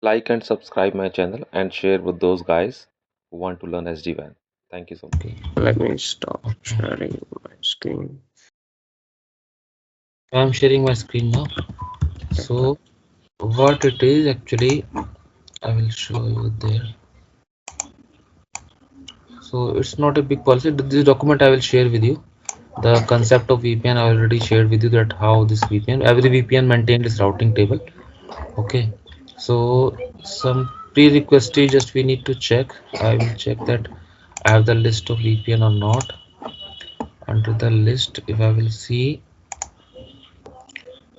like and subscribe my channel and share with those guys who want to learn SD-WAN. Thank you so much. Okay, let me stop sharing my screen. I'm sharing my screen now. So what it is actually, I will show you there. So it's not a big policy. This document I will share with you. The concept of VPN I already shared with you, that how this VPN, every VPN maintained its routing table. Okay, so some prerequisite just we need to check. I will check that I have the list of VPN or not. Under the list, if I will see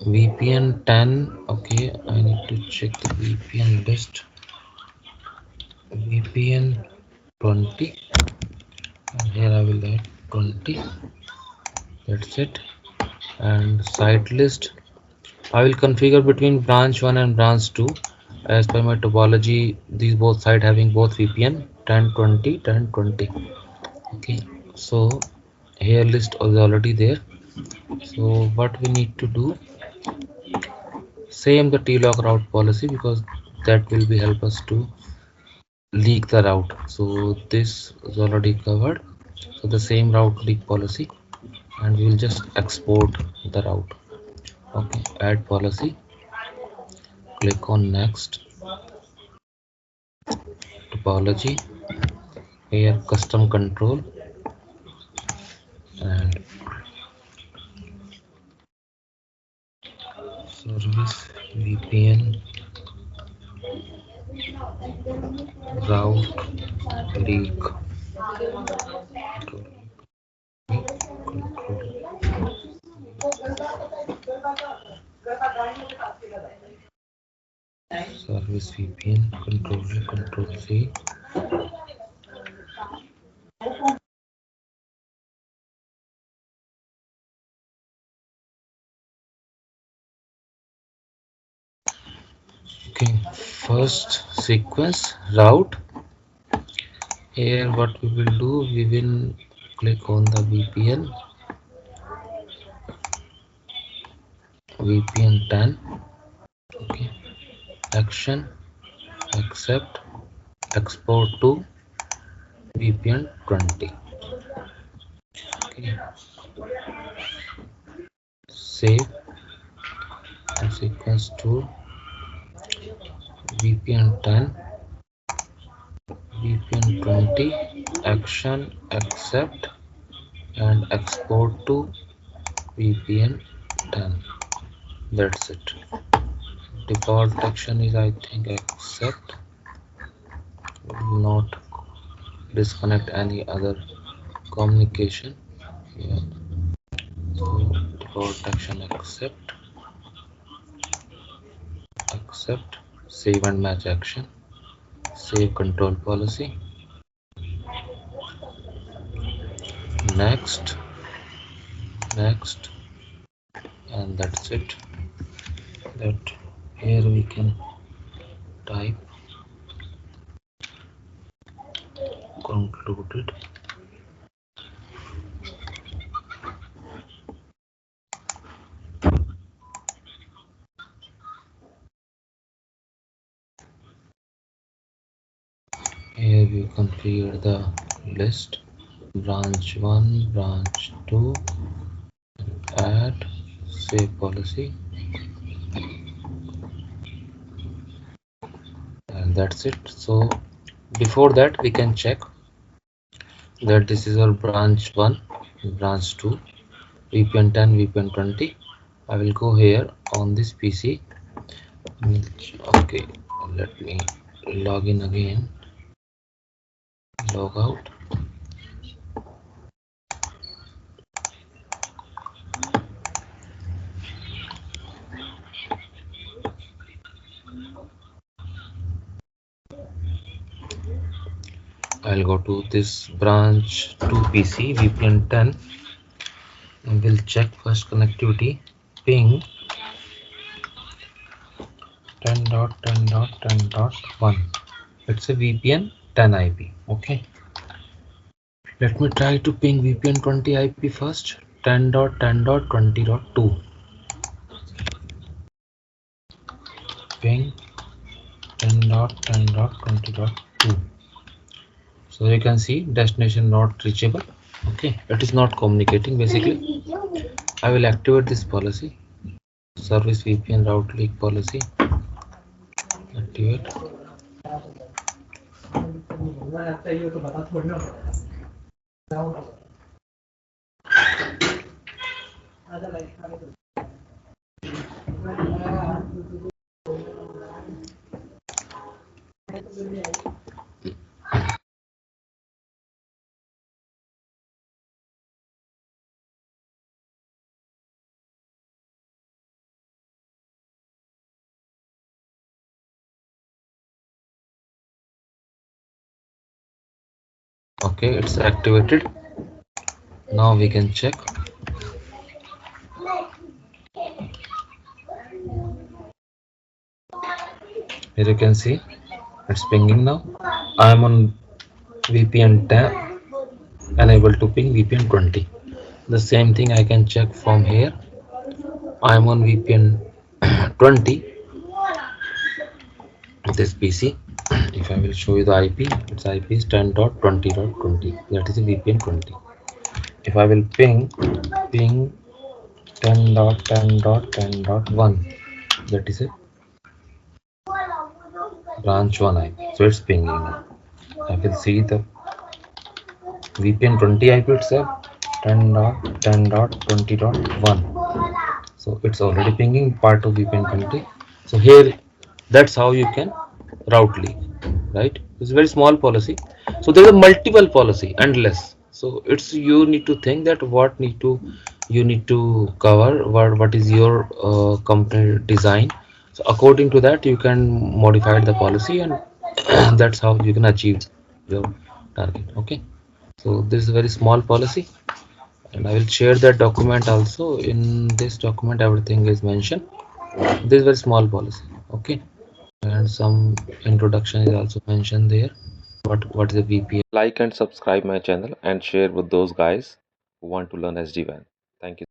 VPN 10, okay, I need to check the VPN list. VPN 20, and here I will add 20. That's it. And site list, I will configure between branch 1 and branch 2 as per my topology. These both sites having both VPN 10, 20, 10, 20. Okay, so here list is already there. So what we need to do, same the TLOC route policy, because that will be help us to leak the route. So this is already covered. So the same route leak policy, and we will just export the route. Okay, add policy, click on next, topology, here custom control, and service VPN route leak control. Service VPN control C. Okay, first sequence route. Here what we will do, we will click on the VPN 10. Okay, action, accept, export to VPN 20. Okay, save and sequence to VPN 10, VPN 20, action, accept, and export to VPN 10. That's it. Default action is, I think, accept. Will not disconnect any other communication. Yeah. So default action, accept, save and match action, save control policy, next, and that's it. That here we can type concluded. Here we configure the list, branch 1, branch 2, add, save policy, and that's it. So before that we can check that this is our branch 1, branch 2, VPN 10, VPN 20. I will go here on this PC. Okay, let me log in again, log out. I'll go to this branch 2 PC VPN 10 and we'll check first connectivity, ping 10.10.10.1. It's a VPN 10 IP. Okay, let me try to ping VPN 20 IP first, 10.10.20.2. Ping 10. 10.10.20.2. So you can see destination not reachable. Okay, it is not communicating basically. I will activate this policy, service VPN route leak policy. Activate. Okay, it's activated. Now we can check. Here you can see it's pinging now. I am on VPN 10, unable to ping VPN 20. The same thing I can check from here. I am on VPN 20, this PC. If I will show you the IP, its IP is 10.20.20. That is a VPN 20. If I will ping 10.10.10.1, that is a branch 1 IP. So it's pinging now. I will see the VPN 20 IP itself, 10.10.20.1. So it's already pinging part of VPN 20. So here, that's how you can route leak, right? It's a very small policy. So there is a multiple policy, endless. So it's, you need to think that what need to, you need to cover, what is your company design. So according to that, you can modify the policy, and that's how you can achieve your target. Okay. So this is a very small policy, and I will share that document also. In this document, everything is mentioned. This is very small policy. Okay. And some introduction is also mentioned there. What is a VPN? Like and subscribe my channel and share with those guys who want to learn SD-WAN. Thank you.